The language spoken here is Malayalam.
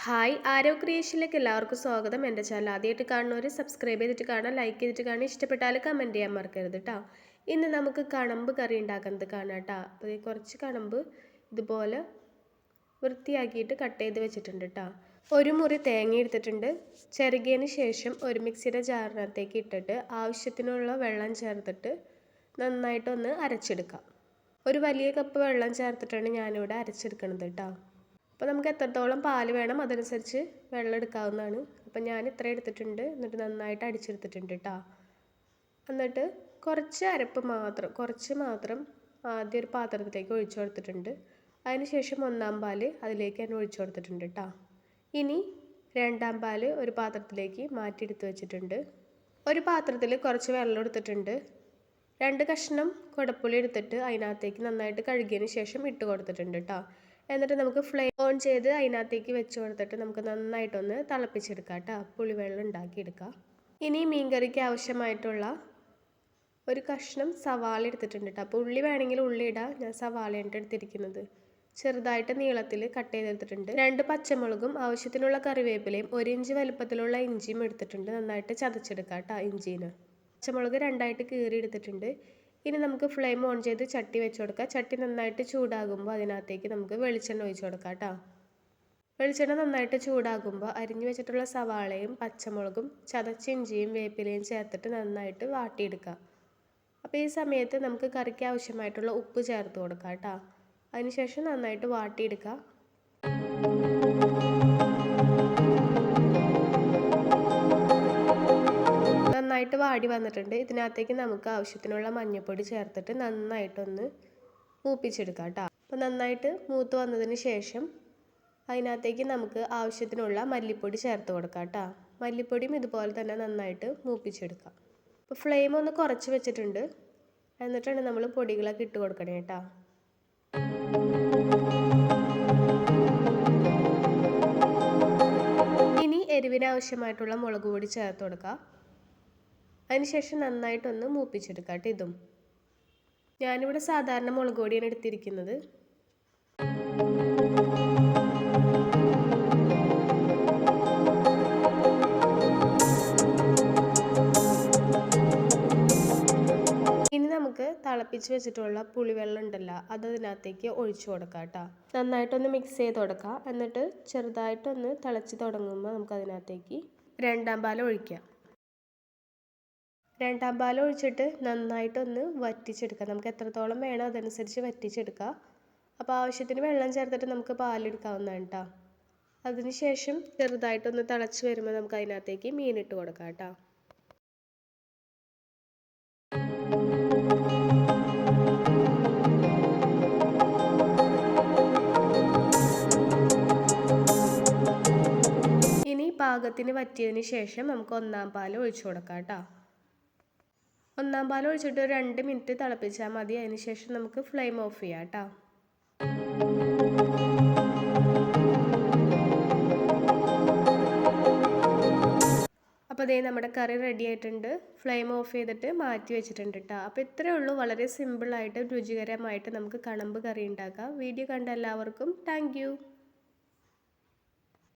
ഹായ് ആരോ ക്രിയേഷനിലേക്ക് എല്ലാവർക്കും സ്വാഗതം. എൻ്റെ ചാനൽ ആദ്യമായിട്ട് കാണുന്നവർ സബ്സ്ക്രൈബ് ചെയ്തിട്ട് കാണാം, ലൈക്ക് ചെയ്തിട്ട് കാണാം, ഇഷ്ടപ്പെട്ടാൽ കമൻറ്റ് ചെയ്യാൻ മറക്കരുത് കേട്ടോ. ഇന്ന് നമുക്ക് കണമ്പ് കറി ഉണ്ടാക്കുന്നത് കാണാം കേട്ടോ. അപ്പോൾ കുറച്ച് കണമ്പ് ഇതുപോലെ വൃത്തിയാക്കിയിട്ട് കട്ട് ചെയ്ത് വെച്ചിട്ടുണ്ട് കേട്ടോ. ഒരു മുറി തേങ്ങ എടുത്തിട്ടുണ്ട്. ചിരകിയതിന് ശേഷം ഒരു മിക്സിയുടെ ജാറിനകത്തേക്ക് ഇട്ടിട്ട് ആവശ്യത്തിനുള്ള വെള്ളം ചേർത്തിട്ട് നന്നായിട്ടൊന്ന് അരച്ചെടുക്കാം. ഒരു വലിയ കപ്പ് വെള്ളം ചേർത്തിട്ടാണ് ഞാനിവിടെ അരച്ചെടുക്കുന്നത് കേട്ടോ. അപ്പോൾ നമുക്ക് എത്രത്തോളം പാല് വേണം അതനുസരിച്ച് വെള്ളം എടുക്കാവുന്നതാണ്. അപ്പം ഞാൻ ഇത്ര എടുത്തിട്ടുണ്ട്. എന്നിട്ട് നന്നായിട്ട് അടിച്ചെടുത്തിട്ടുണ്ട് കേട്ടോ. എന്നിട്ട് കുറച്ച് മാത്രം ആദ്യം ഒരു പാത്രത്തിലേക്ക് ഒഴിച്ചു കൊടുത്തിട്ടുണ്ട്. അതിനുശേഷം ഒന്നാം പാല് അതിലേക്ക് തന്നെ ഒഴിച്ചു കൊടുത്തിട്ടുണ്ട് കേട്ടോ. ഇനി രണ്ടാം പാല് ഒരു പാത്രത്തിലേക്ക് മാറ്റിയെടുത്ത് വെച്ചിട്ടുണ്ട്. ഒരു പാത്രത്തിൽ കുറച്ച് വെള്ളം എടുത്തിട്ടുണ്ട്. 2 കഷ്ണം കുടപ്പുളി എടുത്തിട്ട് അതിനകത്തേക്ക് നന്നായിട്ട് കഴുകിയതിന് ശേഷം ഇട്ട് കൊടുത്തിട്ടുണ്ട് കേട്ടോ. എന്നിട്ട് നമുക്ക് ഫ്ലെയിം ഓൺ ചെയ്ത് അതിനകത്തേക്ക് വെച്ച് കൊടുത്തിട്ട് നമുക്ക് നന്നായിട്ടൊന്ന് തിളപ്പിച്ചെടുക്കാം കേട്ടോ. പുളിവെള്ളം ഉണ്ടാക്കിയെടുക്കാം. ഇനി മീൻകറിക്ക് ആവശ്യമായിട്ടുള്ള ഒരു കഷ്ണം സവാള എടുത്തിട്ടുണ്ട് കേട്ടോ. അപ്പോൾ ഉള്ളി വേണമെങ്കിൽ ഉള്ളി ഇടാം. ഞാൻ സവാളയാണ് എടുത്തിരിക്കുന്നത്. ചെറുതായിട്ട് നീളത്തിൽ കട്ട് ചെയ്തെടുത്തിട്ടുണ്ട്. 2 പച്ചമുളകും ആവശ്യത്തിനുള്ള കറിവേപ്പിലയും 1 ഇഞ്ച് വലുപ്പത്തിലുള്ള ഇഞ്ചിയും എടുത്തിട്ടുണ്ട്. നന്നായിട്ട് ചതച്ചെടുക്കാം കേട്ടോ ഇഞ്ചീന്. പച്ചമുളക് 2ആയിട്ട് കീറി എടുത്തിട്ടുണ്ട്. ഇനി നമുക്ക് ഫ്ലെയിം ഓൺ ചെയ്ത് ചട്ടി വെച്ച് കൊടുക്കാം. ചട്ടി നന്നായിട്ട് ചൂടാകുമ്പോൾ അതിനകത്തേക്ക് നമുക്ക് വെളിച്ചെണ്ണ ഒഴിച്ച് കൊടുക്കാം കേട്ടോ. വെളിച്ചെണ്ണ നന്നായിട്ട് ചൂടാകുമ്പോൾ അരിഞ്ഞു വെച്ചിട്ടുള്ള സവാളയും പച്ചമുളകും ചതച്ച ഇഞ്ചിയും വേപ്പിലയും ചേർത്തിട്ട് നന്നായിട്ട് വാട്ടിയെടുക്കാം. അപ്പോൾ ഈ സമയത്ത് നമുക്ക് കറിക്ക് ആവശ്യമായിട്ടുള്ള ഉപ്പ് ചേർത്ത് കൊടുക്കാം കേട്ടോ. അതിനുശേഷം നന്നായിട്ട് വാട്ടിയെടുക്കാം. നന്നായിട്ട് വാടി വന്നിട്ടുണ്ട്. ഇതിനകത്തേക്ക് നമുക്ക് ആവശ്യത്തിനുള്ള മഞ്ഞൾപ്പൊടി ചേർത്തിട്ട് നന്നായിട്ടൊന്ന് മൂപ്പിച്ചെടുക്കാം കേട്ടോ. അപ്പോൾ നന്നായിട്ട് മൂത്ത് വന്നതിന് ശേഷം അതിനകത്തേക്ക് നമുക്ക് ആവശ്യത്തിനുള്ള മല്ലിപ്പൊടി ചേർത്ത് കൊടുക്കാം കേട്ടോ. മല്ലിപ്പൊടിയും ഇതുപോലെ തന്നെ നന്നായിട്ട് മൂപ്പിച്ചെടുക്കാം. അപ്പോൾ ഫ്ലെയിം ഒന്ന് കുറച്ച് വെച്ചിട്ടുണ്ട്. എന്നിട്ടാണ് നമ്മൾ പൊടികളൊക്കെ ഇട്ട് കൊടുക്കണേ കേട്ടോ. ഇനി എരിവിന് ആവശ്യമായിട്ടുള്ള മുളക് പൊടി ചേർത്ത് കൊടുക്കാം. അതിനുശേഷം നന്നായിട്ടൊന്ന് മൂപ്പിച്ചെടുക്കാം കേട്ടോ. ഇതും ഞാനിവിടെ സാധാരണ മുളക് പൊടിയാണ് എടുത്തിരിക്കുന്നത്. ഇനി നമുക്ക് തിളപ്പിച്ച് വെച്ചിട്ടുള്ള പുളിവെള്ളം ഉണ്ടല്ലോ അത് അതിനകത്തേക്ക് ഒഴിച്ചു കൊടുക്കാം കേട്ടോ. നന്നായിട്ടൊന്ന് മിക്സ് ചെയ്ത് കൊടുക്കാം. എന്നിട്ട് ചെറുതായിട്ടൊന്ന് തിളച്ച് തുടങ്ങുമ്പോൾ നമുക്ക് അതിനകത്തേക്ക് രണ്ടാം പാൽ ഒഴിക്കാം. രണ്ടാം പാൽ ഒഴിച്ചിട്ട് നന്നായിട്ടൊന്ന് വറ്റിച്ചെടുക്കാം. നമുക്ക് എത്രത്തോളം വേണം അതനുസരിച്ച് വറ്റിച്ചെടുക്കാം. അപ്പോൾ ആവശ്യത്തിന് വെള്ളം ചേർത്തിട്ട് നമുക്ക് പാലെടുക്കാവുന്നതാണ് കേട്ടോ. അതിനുശേഷം ചെറുതായിട്ടൊന്ന് തിളച്ച് വരുമ്പോൾ നമുക്ക് അതിനകത്തേക്ക് മീനിട്ട് കൊടുക്കാം കേട്ടോ. ഇനി പാകത്തിന് വറ്റിയതിന് ശേഷം നമുക്ക് ഒന്നാം പാൽ ഒഴിച്ചു കൊടുക്കാം കേട്ടോ. ഒന്നാം പാൽ ഒഴിച്ചിട്ട് 2 മിനിറ്റ് തിളപ്പിച്ചാൽ മതി. അതിന് ശേഷം നമുക്ക് ഫ്ലെയിം ഓഫ് ചെയ്യാം കേട്ടോ. അപ്പോൾ അതേ നമ്മുടെ കറി റെഡി ആയിട്ടുണ്ട്. ഫ്ലെയിം ഓഫ് ചെയ്തിട്ട് മാറ്റി വെച്ചിട്ടുണ്ട് കേട്ടോ. അപ്പോൾ ഇത്രയേ ഉള്ളൂ. വളരെ സിമ്പിളായിട്ട് രുചികരമായിട്ട് നമുക്ക് കണമ്പ് കറി ഉണ്ടാക്കാം. വീഡിയോ കണ്ട എല്ലാവർക്കും താങ്ക് യു.